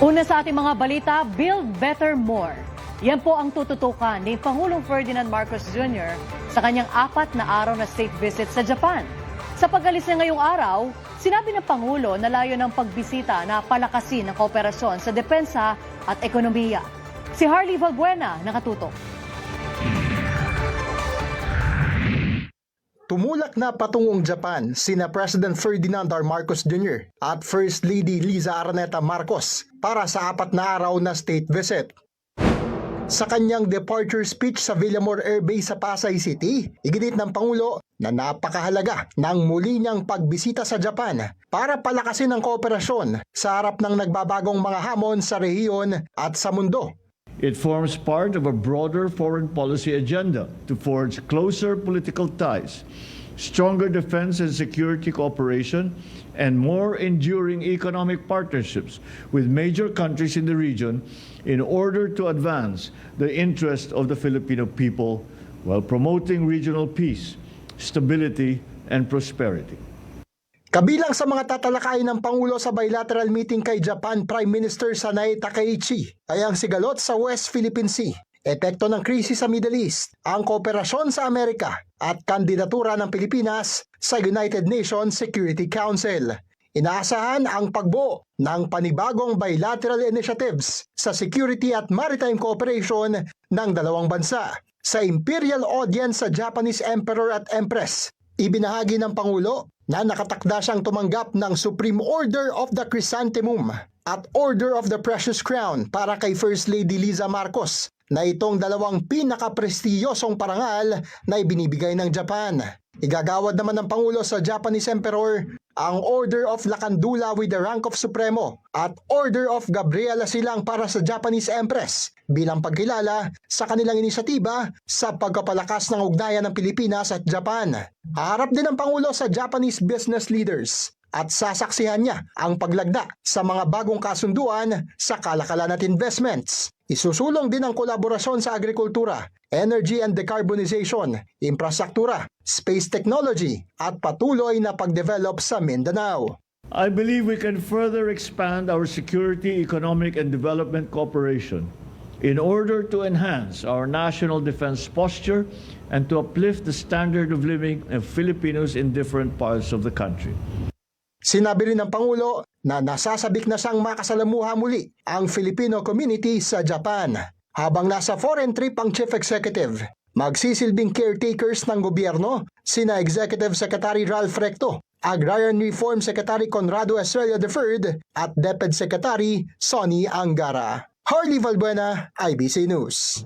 Una sa ating mga balita, Build Better More. Yan po ang tututukan ni Pangulong Ferdinand Marcos Jr. sa kanyang 4 na araw na state visit sa Japan. Sa pag-alis niya ngayong araw, sinabi ng Pangulo na layo ng pagbisita na palakasin ang kooperasyon sa depensa at ekonomiya. Si Harley Valbuena nakatutok. Tumulak na patungong Japan sina President Ferdinand R. Marcos Jr. at First Lady Liza Araneta Marcos para sa 4 na araw na state visit. Sa kanyang departure speech sa Villamor Air Base sa Pasay City, iginit ng Pangulo na napakahalaga ng muli niyang pagbisita sa Japan para palakasin ang kooperasyon sa harap ng nagbabagong mga hamon sa rehiyon at sa mundo. It forms part of a broader foreign policy agenda to forge closer political ties, stronger defense and security cooperation, and more enduring economic partnerships with major countries in the region in order to advance the interest of the Filipino people while promoting regional peace, stability, and prosperity. Kabilang sa mga tatalakayin ng Pangulo sa bilateral meeting kay Japan Prime Minister Sanae Takaichi ay ang sigalot sa West Philippine Sea, epekto ng krisis sa Middle East, ang kooperasyon sa Amerika at kandidatura ng Pilipinas sa United Nations Security Council. Inaasahan ang pagbuo ng panibagong bilateral initiatives sa security at maritime cooperation ng dalawang bansa. Sa Imperial Audience sa Japanese Emperor at Empress, ibinahagi ng Pangulo na nakatakda siyang tumanggap ng Supreme Order of the Chrysanthemum at Order of the Precious Crown para kay First Lady Liza Marcos na itong dalawang pinakaprestiyosong parangal na ibinibigay ng Japan. Igagawad naman ng Pangulo sa Japanese Emperor ang Order of Lakandula with the rank of Supremo at Order of Gabriela Silang para sa Japanese Empress bilang pagkilala sa kanilang inisyatiba sa pagpapalakas ng ugnayan ng Pilipinas at Japan. Haharap din ng Pangulo sa Japanese business leaders at sasaksihan niya ang paglagda sa mga bagong kasunduan sa kalakalan at investments. Isusulong din ang kolaborasyon sa agrikultura, energy and decarbonization, infrastruktura, space technology at patuloy na pagdevelop sa Mindanao. I believe we can further expand our security, economic, and development cooperation in order to enhance our national defense posture and to uplift the standard of living of Filipinos in different parts of the country. Sinabi rin ng Pangulo na nasasabik na siyang makasalamuha muli ang Filipino community sa Japan. Habang nasa foreign trip ang Chief Executive, magsisilbing caretakers ng gobyerno sina Executive Secretary Ralph Recto, Agrarian Reform Secretary Conrado Estrella III at DepEd Secretary Sonny Angara. Harley Valbuena, IBC News.